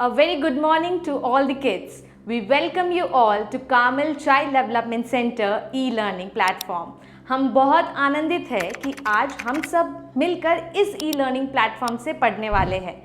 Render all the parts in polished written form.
A very good morning to all the kids. We welcome you all to Carmel Child Development Center e-learning platform. हम बहुत आनंदित हैं कि आज हम सब मिलकर इस ई-लर्निंग प्लेटफॉर्म से पढ़ने वाले हैं।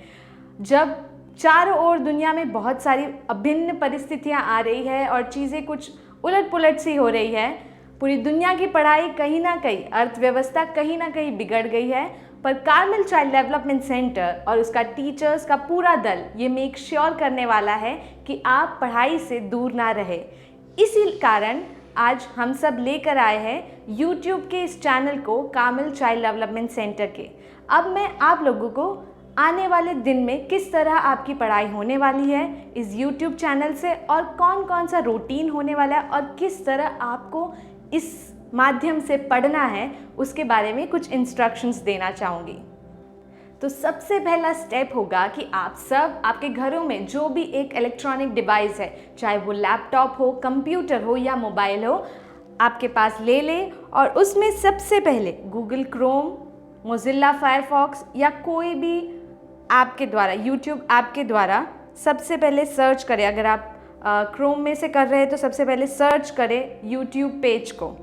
जब चारों ओर दुनिया में बहुत सारी अभिन्न परिस्थितियां आ रही है और चीज़ें कुछ उलट-पुलट सी हो रही है, पूरी दुनिया की पढ़ाई कहीं ना कहीं, अर्थव्यवस्था कहीं ना कहीं बिगड़ गई है, पर कार्मेल चाइल्ड डेवलपमेंट सेंटर और उसका टीचर्स का पूरा दल ये मेक श्योर करने वाला है कि आप पढ़ाई से दूर ना रहे। इसी कारण आज हम सब लेकर आए हैं YouTube के इस चैनल को कार्मेल चाइल्ड डेवलपमेंट सेंटर के। अब मैं आप लोगों को आने वाले दिन में किस तरह आपकी पढ़ाई होने वाली है इस YouTube चैनल से और कौन कौन सा रूटीन होने वाला है और किस तरह आपको इस माध्यम से पढ़ना है उसके बारे में कुछ इंस्ट्रक्शंस देना चाहूँगी। तो सबसे पहला स्टेप होगा कि आप सब आपके घरों में जो भी एक इलेक्ट्रॉनिक डिवाइस है, चाहे वो लैपटॉप हो, कंप्यूटर हो या मोबाइल हो, आपके पास ले लें और उसमें सबसे पहले गूगल क्रोम, मोजिल्ला फायरफॉक्स या कोई भी ऐप के द्वारा, यूट्यूब ऐप के द्वारा सबसे पहले सर्च करें। अगर आप क्रोम में से कर रहे हैं तो सबसे पहले सर्च करें यूट्यूब पेज को।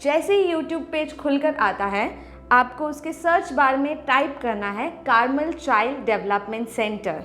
जैसे ही यूट्यूब पेज खुलकर आता है, आपको उसके सर्च बार में टाइप करना है कार्मेल चाइल्ड डेवलपमेंट सेंटर।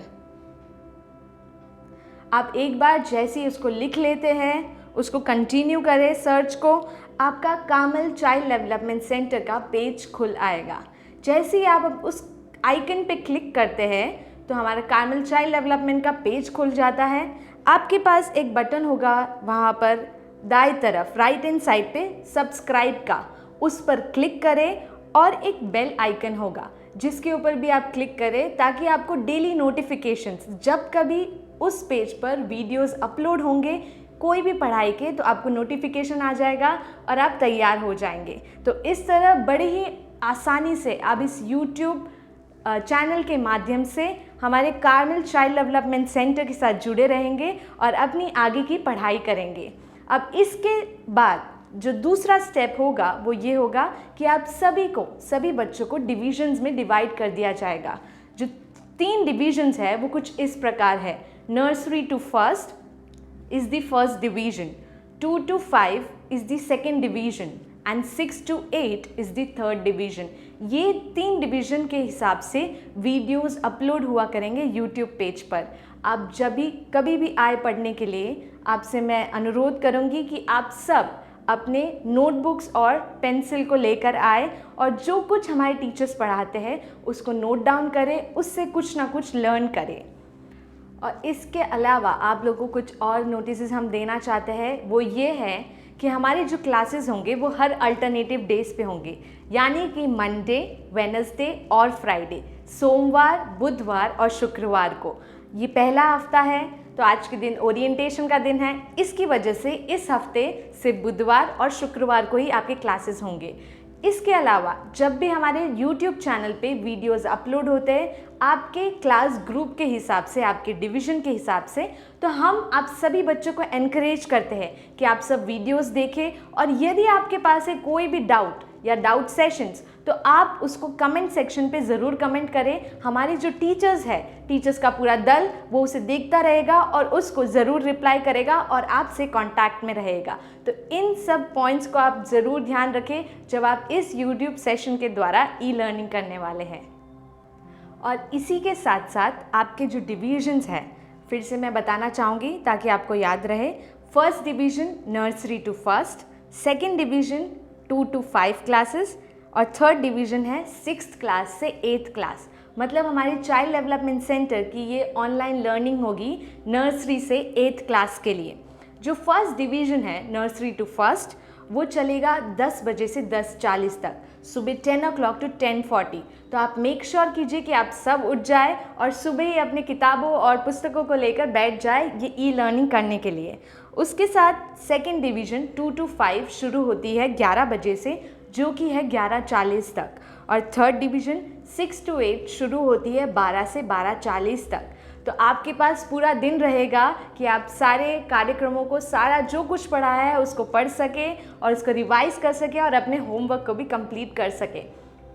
आप एक बार जैसे ही उसको लिख लेते हैं, उसको कंटिन्यू करें सर्च को, आपका कार्मेल चाइल्ड डेवलपमेंट सेंटर का पेज खुल आएगा। जैसे ही आप उस आइकन पे क्लिक करते हैं तो हमारा कार्मेल चाइल्ड डेवलपमेंट का पेज खुल जाता है। आपके पास एक बटन होगा वहाँ पर दाएं तरफ राइट हैंड साइड पे सब्सक्राइब का, उस पर क्लिक करें और एक बेल आइकन होगा जिसके ऊपर भी आप क्लिक करें ताकि आपको डेली नोटिफिकेशंस, जब कभी उस पेज पर वीडियोस अपलोड होंगे कोई भी पढ़ाई के, तो आपको नोटिफिकेशन आ जाएगा और आप तैयार हो जाएंगे। तो इस तरह बड़े ही आसानी से आप इस YouTube चैनल के माध्यम से हमारे कार्मेल चाइल्ड डेवलपमेंट सेंटर के साथ जुड़े रहेंगे और अपनी आगे की पढ़ाई करेंगे। अब इसके बाद जो दूसरा स्टेप होगा वो ये होगा कि आप सभी बच्चों को डिविजन्स में डिवाइड कर दिया जाएगा। जो 3 डिविजन्स है वो कुछ इस प्रकार है। Nursery to first is the first division, 2 to 5 is the second division and 6 to 8 is the third division. ये 3 डिवीज़न के हिसाब से वीडियोस अपलोड हुआ करेंगे यूट्यूब पेज पर। आप जब भी कभी भी आए पढ़ने के लिए, आपसे मैं अनुरोध करूँगी कि आप सब अपने नोटबुक्स और पेंसिल को लेकर आए और जो कुछ हमारे टीचर्स पढ़ाते हैं उसको नोट डाउन करें, उससे कुछ ना कुछ लर्न करें। और इसके अलावा आप लोगों को कुछ और नोटिस हम देना चाहते हैं, वो ये है कि हमारे जो क्लासेस होंगे वो हर अल्टरनेटिव डेज पे होंगे, यानी कि मंडे, वेडनेसडे और फ्राइडे, सोमवार, बुधवार और शुक्रवार को। ये पहला हफ्ता है तो आज के दिन ओरिएंटेशन का दिन है, इसकी वजह से इस हफ्ते सिर्फ बुधवार और शुक्रवार को ही आपके क्लासेस होंगे। इसके अलावा जब भी हमारे YouTube चैनल पे वीडियोस अपलोड होते हैं आपके क्लास ग्रुप के हिसाब से, आपके डिवीज़न के हिसाब से, तो हम आप सभी बच्चों को एनकरेज करते हैं कि आप सब वीडियोस देखें और यदि आपके पास है कोई भी डाउट या डाउट सेशंस तो आप उसको कमेंट सेक्शन पे ज़रूर कमेंट करें। हमारे जो टीचर्स है, टीचर्स का पूरा दल वो उसे देखता रहेगा और उसको ज़रूर रिप्लाई करेगा और आपसे कांटेक्ट में रहेगा। तो इन सब पॉइंट्स को आप ज़रूर ध्यान रखें जब आप इस YouTube सेशन के द्वारा ई-लर्निंग करने वाले हैं। और इसी के साथ साथ आपके जो डिविजन्स हैं फिर से मैं बताना चाहूँगी ताकि आपको याद रहे। First division nursery to first, second division 2 to 5 classes और थर्ड डिवीज़न है 6th क्लास से 8th क्लास। मतलब हमारे चाइल्ड डेवलपमेंट सेंटर की ये ऑनलाइन लर्निंग होगी नर्सरी से 8th क्लास के लिए। जो फर्स्ट डिवीज़न है नर्सरी टू फर्स्ट वो चलेगा 10 बजे से 10:40 तक, सुबह 10 o'clock to 10:40। तो आप मेक श्योर कीजिए कि आप सब उठ जाए और सुबह ही अपने किताबों और पुस्तकों को लेकर बैठ जाए ये ई-लर्निंग करने के लिए। उसके साथ सेकेंड डिवीज़न 2 to 5 शुरू होती है 11 बजे से, जो कि है 11:40 तक, और थर्ड डिवीज़न 6 to 8 शुरू होती है 12 से 12:40 तक। तो आपके पास पूरा दिन रहेगा कि आप सारे कार्यक्रमों को, सारा जो कुछ पढ़ाया है उसको पढ़ सकें और उसको रिवाइज कर सकें और अपने होमवर्क को भी कंप्लीट कर सकें।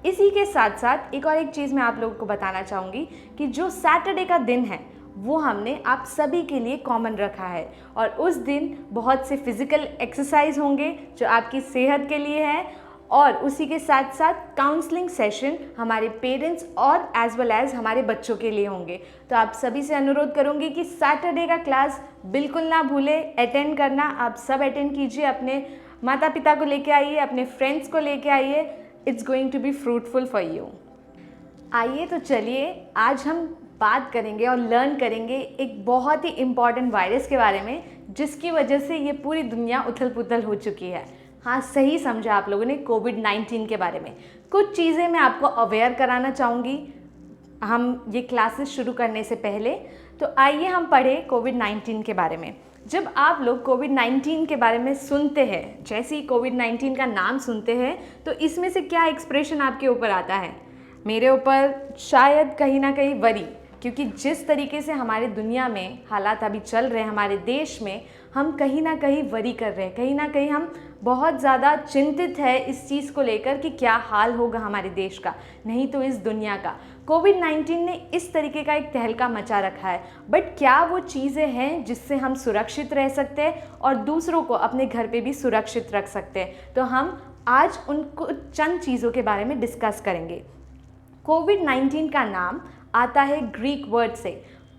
इसी के साथ साथ एक चीज़ मैं आप लोगों को बताना चाहूँगी कि जो सैटरडे का दिन है वो हमने आप सभी के लिए कॉमन रखा है। और उस दिन बहुत से फिज़िकल एक्सरसाइज होंगे जो आपकी सेहत के लिए है, और उसी के साथ साथ काउंसलिंग सेशन हमारे पेरेंट्स और एज वेल एज़ हमारे बच्चों के लिए होंगे। तो आप सभी से अनुरोध करूँगी कि सैटरडे का क्लास बिल्कुल ना भूलें अटेंड करना। आप सब अटेंड कीजिए, अपने माता पिता को लेके आइए, अपने फ्रेंड्स को लेके आइए। It's going to be fruitful for you. आइए तो चलिए आज हम बात करेंगे और लर्न करेंगे एक बहुत ही इम्पॉर्टेंट वायरस के बारे में, जिसकी वजह से ये पूरी दुनिया उथल पुथल हो चुकी है। हाँ, सही समझा आप लोगों ने, कोविड-19 के बारे में। कुछ चीज़ें मैं आपको अवेयर कराना चाहूँगी हम ये क्लासेस शुरू करने से पहले। तो आइए हम पढ़ें कोविड-19 के बारे में। जब आप लोग कोविड-19 के बारे में सुनते हैं, जैसे ही कोविड-19 का नाम सुनते हैं, तो इसमें से क्या एक्सप्रेशन आपके ऊपर आता है? मेरे ऊपर शायद कहीं ना कहीं वरी, क्योंकि जिस तरीके से हमारे दुनिया में हालात अभी चल रहे हैं, हमारे देश में, हम कहीं ना कहीं वरी कर रहे हैं, कहीं ना कहीं हम बहुत ज़्यादा चिंतित है इस चीज़ को लेकर कि क्या हाल होगा हमारे देश का, नहीं तो इस दुनिया का। कोविड-19 ने इस तरीके का एक तहलका मचा रखा है, बट क्या वो चीज़ें हैं जिससे हम सुरक्षित रह सकते हैं और दूसरों को अपने घर पे भी सुरक्षित रख सकते हैं? तो हम आज उनको चंद चीज़ों के बारे में डिस्कस करेंगे। कोविड-19 का नाम आता है ग्रीक वर्ड से।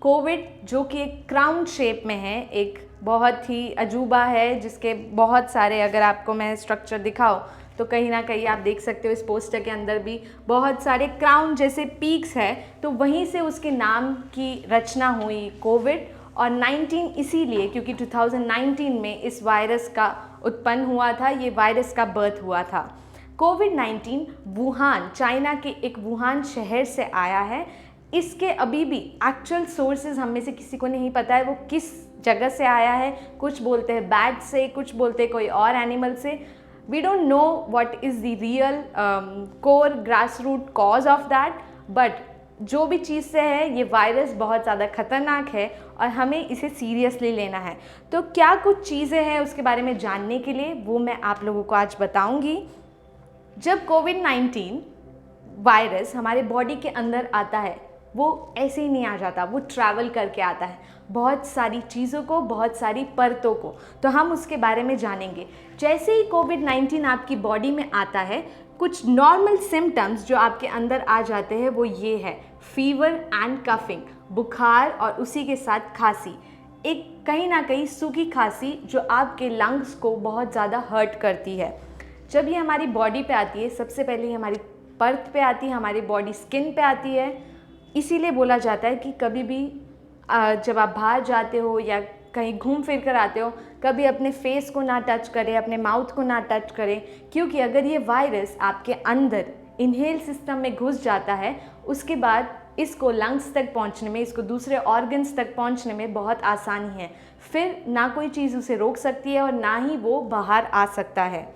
कोविड जो कि एक क्राउन शेप में है, एक बहुत ही अजूबा है जिसके बहुत सारे, अगर आपको मैं स्ट्रक्चर दिखाऊं तो कहीं ना कहीं आप देख सकते हो इस पोस्टर के अंदर भी बहुत सारे क्राउन जैसे पीक्स है, तो वहीं से उसके नाम की रचना हुई कोविड। और 19 इसीलिए क्योंकि 2019 में इस वायरस का उत्पन्न हुआ था, ये वायरस का बर्थ हुआ था। कोविड-19 वुहान, चाइना के एक वुहान शहर से आया है। इसके अभी भी एक्चुअल सोर्सेज हम में से किसी को नहीं पता है वो किस जगह से आया है। कुछ बोलते हैं बैट से, कुछ बोलते हैं कोई और एनिमल से। We don't know what is the real core grass root cause of that, but जो भी चीज़ से है ये वायरस बहुत ज़्यादा खतरनाक है और हमें इसे सीरियसली लेना है। तो क्या कुछ चीज़ें हैं उसके बारे में जानने के लिए, वो मैं आप लोगों को आज बताऊँगी। जब कोविड-19 वायरस हमारे बॉडी के अंदर आता है, वो ऐसे ही नहीं आ जाता, वो ट्रैवल करके आता है बहुत सारी चीज़ों को, बहुत सारी परतों को। तो हम उसके बारे में जानेंगे। जैसे ही कोविड-19 आपकी बॉडी में आता है, कुछ नॉर्मल सिम्टम्स जो आपके अंदर आ जाते हैं वो ये है: फीवर एंड कफिंग, बुखार और उसी के साथ खांसी, एक कहीं ना कहीं सूखी खांसी जो आपके लंग्स को बहुत ज़्यादा हर्ट करती है। जब ये हमारी बॉडी पे आती है, सबसे पहले ये हमारी पर्थ पे आती है, हमारी बॉडी स्किन पे आती है। इसीलिए बोला जाता है कि कभी भी जब आप बाहर जाते हो या कहीं घूम फिर कर आते हो, कभी अपने फेस को ना टच करें, अपने माउथ को ना टच करें, क्योंकि अगर ये वायरस आपके अंदर इनहेल सिस्टम में घुस जाता है, उसके बाद इसको लंग्स तक पहुंचने में, इसको दूसरे ऑर्गन्स तक पहुंचने में बहुत आसानी है। फिर ना कोई चीज़ उसे रोक सकती है और ना ही वो बाहर आ सकता है।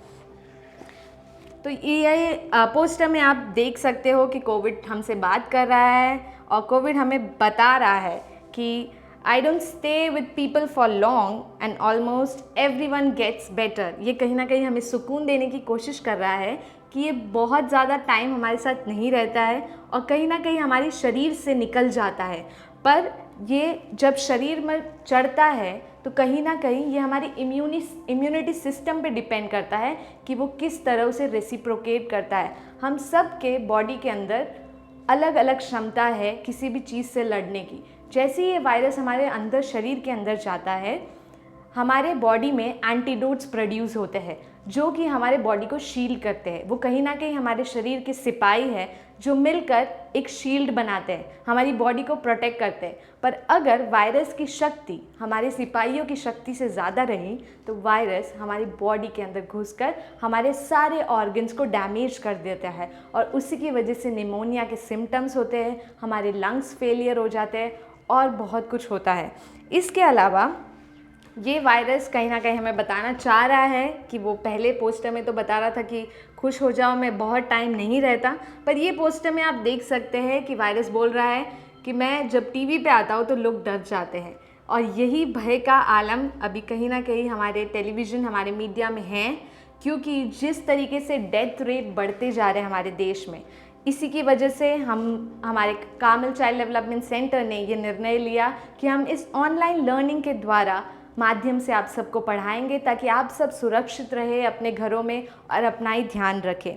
तो ये पोस्टर में आप देख सकते हो कि कोविड हमसे बात कर रहा है और कोविड हमें बता रहा है कि I don't stay with people for long and almost everyone gets better. ये कहीं ना कहीं हमें सुकून देने की कोशिश कर रहा है कि ये बहुत ज़्यादा टाइम हमारे साथ नहीं रहता है और कहीं ना कहीं हमारे शरीर से निकल जाता है। पर ये जब शरीर में चढ़ता है तो कहीं ना कहीं ये हमारी इम्यूनिटी सिस्टम पे डिपेंड करता है कि वो किस तरह उसे रेसिप्रोकेट करता है। हम सब के बॉडी के अंदर अलग अलग क्षमता है किसी भी चीज़ से लड़ने की। जैसे ही ये वायरस हमारे अंदर, शरीर के अंदर जाता है, हमारे बॉडी में एंटीडोट्स प्रोड्यूस होते हैं जो कि हमारे बॉडी को शील्ड करते हैं। वो कहीं ना कहीं हमारे शरीर के सिपाही हैं जो मिलकर एक शील्ड बनाते हैं, हमारी बॉडी को प्रोटेक्ट करते हैं। पर अगर वायरस की शक्ति हमारे सिपाहियों की शक्ति से ज़्यादा रही तो वायरस हमारी बॉडी के अंदर घुसकर हमारे सारे ऑर्गन्स को डैमेज कर देता है और उसी की वजह से निमोनिया के सिम्टम्स होते हैं, हमारे लंग्स फेलियर हो जाते हैं और बहुत कुछ होता है। इसके अलावा ये वायरस कहीं ना कहीं हमें बताना चाह रहा है कि वो पहले पोस्टर में तो बता रहा था कि खुश हो जाओ, मैं बहुत टाइम नहीं रहता, पर ये पोस्टर में आप देख सकते हैं कि वायरस बोल रहा है कि मैं जब टीवी पे आता हूँ तो लोग डर जाते हैं। और यही भय का आलम अभी कहीं ना कहीं हमारे टेलीविज़न, हमारे मीडिया में है, क्योंकि जिस तरीके से डेथ रेट बढ़ते जा रहे हैं हमारे देश में, इसी की वजह से हमारे कार्मेल चाइल्ड डेवलपमेंट सेंटर ने ये निर्णय लिया कि हम इस ऑनलाइन लर्निंग के द्वारा माध्यम से आप सबको पढ़ाएंगे ताकि आप सब सुरक्षित रहे अपने घरों में और अपना ही ध्यान रखें।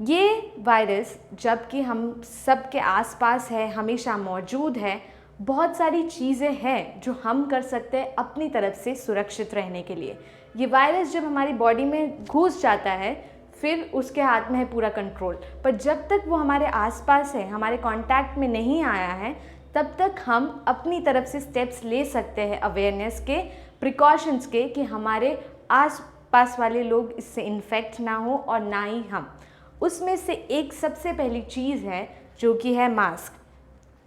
ये वायरस जबकि हम सब के आसपास है, हमेशा मौजूद है, बहुत सारी चीज़ें हैं जो हम कर सकते हैं अपनी तरफ से सुरक्षित रहने के लिए। ये वायरस जब हमारी बॉडी में घुस जाता है फिर उसके हाथ में है पूरा कंट्रोल, पर जब तक वो हमारे आसपास है, हमारे कांटेक्ट में नहीं आया है, तब तक हम अपनी तरफ से स्टेप्स ले सकते हैं अवेयरनेस के, प्रिकॉशंस के, कि हमारे आस पास वाले लोग इससे इन्फेक्ट ना हो और ना ही हम। उसमें से एक सबसे पहली चीज़ है जो कि है मास्क।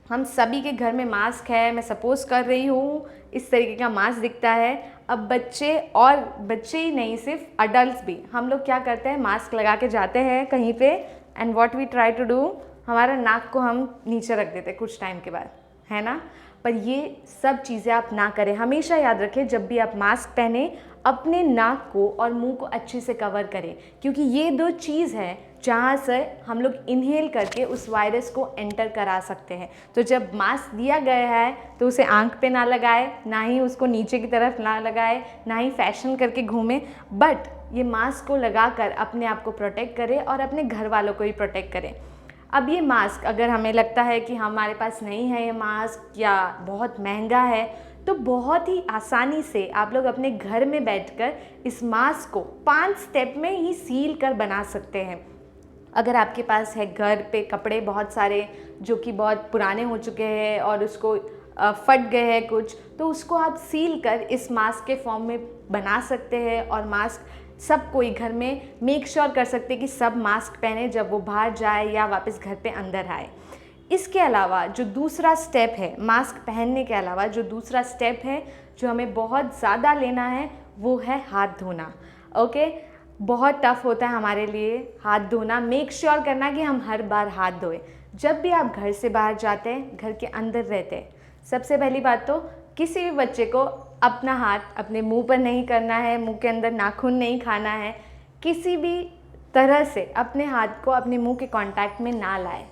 हम सभी के घर में मास्क है, मैं सपोज़ कर रही हूँ इस तरीके का मास्क दिखता है। अब बच्चे ही नहीं, सिर्फ अडल्ट भी, हम लोग क्या करते हैं, मास्क लगा के जाते हैं कहीं पे, and what we try to do, हमारा नाक को हम नीचे रख देते हैं कुछ टाइम के बाद, है ना। पर ये सब चीज़ें आप ना करें। हमेशा याद रखें जब भी आप मास्क पहने अपने नाक को और मुंह को अच्छे से कवर करें, क्योंकि ये दो चीज़ है जहाँ से हम लोग इनहेल करके उस वायरस को एंटर करा सकते हैं। तो जब मास्क दिया गया है तो उसे आंख पे ना लगाए, ना ही उसको नीचे की तरफ ना लगाए, ना ही फैशन करके घूमें, बट ये मास्क को लगाकर अपने आप को प्रोटेक्ट करें और अपने घर वालों को भी प्रोटेक्ट करें। अब ये मास्क अगर हमें लगता है कि हमारे पास नहीं है ये मास्क या बहुत महंगा है, तो बहुत ही आसानी से आप लोग अपने घर में बैठकर इस मास्क को 5 स्टेप में ही सील कर बना सकते हैं। अगर आपके पास है घर पे कपड़े बहुत सारे जो कि बहुत पुराने हो चुके हैं और उसको फट गए हैं कुछ, तो उसको आप सील कर इस मास्क के फॉर्म में बना सकते हैं और मास्क सब कोई घर में मेक श्योर कर सकते हैं कि सब मास्क पहने जब वो बाहर जाए या वापस घर पे अंदर आए। इसके अलावा जो दूसरा स्टेप है, मास्क पहनने के अलावा जो दूसरा स्टेप है जो हमें बहुत ज़्यादा लेना है, वो है हाथ धोना। ओके, बहुत टफ होता है हमारे लिए हाथ धोना। मेक श्योर करना कि हम हर बार हाथ धोएं। जब भी आप घर से बाहर जाते हैं, घर के अंदर रहते हैं, सबसे पहली बात तो किसी भी बच्चे को अपना हाथ अपने मुंह पर नहीं करना है, मुंह के अंदर नाखून नहीं खाना है, किसी भी तरह से अपने हाथ को अपने मुंह के कांटेक्ट में ना लाए।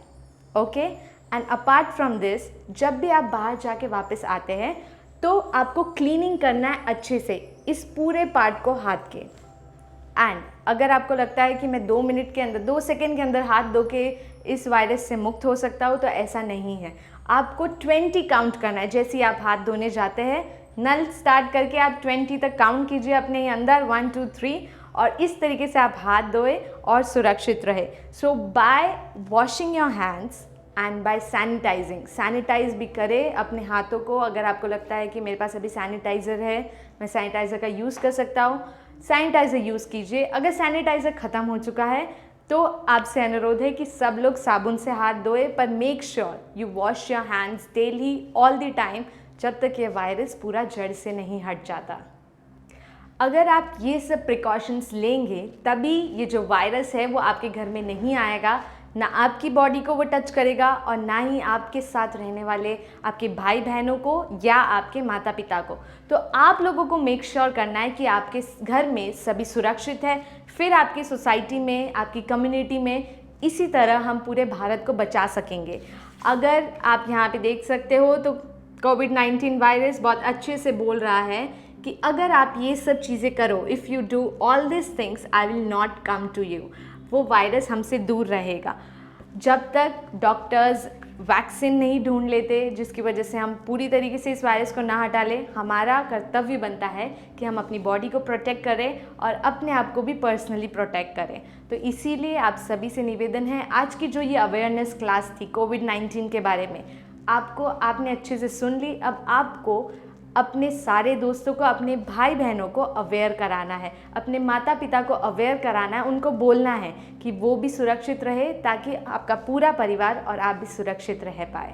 Okay, and apart from this, जब भी आप बाहर जाके वापस आते हैं तो आपको क्लीनिंग करना है अच्छे से इस पूरे पार्ट को, हाथ के। एंड अगर आपको लगता है कि मैं 2 मिनट के अंदर, 2 सेकेंड के अंदर हाथ धो के इस वायरस से मुक्त हो सकता हूँ, तो ऐसा नहीं है। आपको 20 काउंट करना है। जैसे ही आप हाथ धोने जाते हैं, नल स्टार्ट करके आप 20 तक काउंट कीजिए अपने ही अंदर, 1 2 3, और इस तरीके से आप हाथ धोए और सुरक्षित रहे। So by washing your hands and by sanitising, sanitise भी करें अपने हाथों को। अगर आपको लगता है कि मेरे पास अभी सैनिटाइज़र है, मैं सैनिटाइज़र का यूज़ कर सकता हूँ, सैनिटाइज़र यूज़ कीजिए। अगर सैनिटाइज़र ख़त्म हो चुका है तो आपसे अनुरोध है कि सब लोग साबुन से हाथ धोए, पर make sure you wash your hands daily all the time, जब तक ये वायरस पूरा जड़ से नहीं हट जाता। अगर आप ये सब प्रिकॉशंस लेंगे तभी ये जो वायरस है वो आपके घर में नहीं आएगा, ना आपकी बॉडी को वो टच करेगा और ना ही आपके साथ रहने वाले आपके भाई बहनों को या आपके माता पिता को। तो आप लोगों को मेक श्योर करना है कि आपके घर में सभी सुरक्षित है, फिर आपकी सोसाइटी में, आपकी कम्युनिटी में, इसी तरह हम पूरे भारत को बचा सकेंगे। अगर आप यहाँ पे देख सकते हो तो कोविड-19 वायरस बहुत अच्छे से बोल रहा है कि अगर आप ये सब चीज़ें करो, if you do all this things I will not come to you. वो वायरस हमसे दूर रहेगा जब तक डॉक्टर्स वैक्सीन नहीं ढूंढ लेते, जिसकी वजह से हम पूरी तरीके से इस वायरस को ना हटा लें। हमारा कर्तव्य बनता है कि हम अपनी बॉडी को प्रोटेक्ट करें और अपने आप को भी पर्सनली प्रोटेक्ट करें। तो इसीलिए आप सभी से निवेदन है, आज की जो ये अवेयरनेस क्लास थी कोविड-19 के बारे में, आपने अच्छे से सुन ली। अब आपको अपने सारे दोस्तों को, अपने भाई बहनों को अवेयर कराना है, अपने माता पिता को अवेयर कराना है, उनको बोलना है कि वो भी सुरक्षित रहे ताकि आपका पूरा परिवार और आप भी सुरक्षित रह पाए।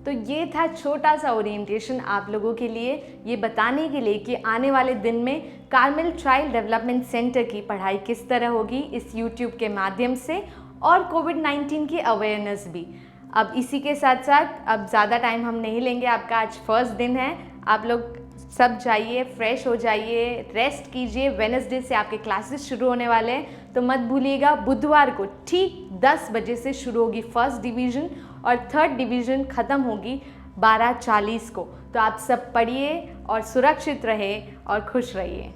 तो ये था छोटा सा ओरिएंटेशन आप लोगों के लिए, ये बताने के लिए कि आने वाले दिन में कार्मेल चाइल्ड डेवलपमेंट सेंटर की पढ़ाई किस तरह होगी इस यूट्यूब के माध्यम से, और कोविड-19 की अवेयरनेस भी। अब इसी के साथ साथ अब ज़्यादा टाइम हम नहीं लेंगे, आपका आज फर्स्ट दिन है, आप लोग सब जाइए, फ्रेश हो जाइए, रेस्ट कीजिए। वेडनेसडे से आपके क्लासेस शुरू होने वाले हैं, तो मत भूलिएगा बुधवार को ठीक 10 बजे से शुरू होगी फर्स्ट डिवीज़न और थर्ड डिवीज़न ख़त्म होगी 12:40 को। तो आप सब पढ़िए और सुरक्षित रहे और खुश रहिए।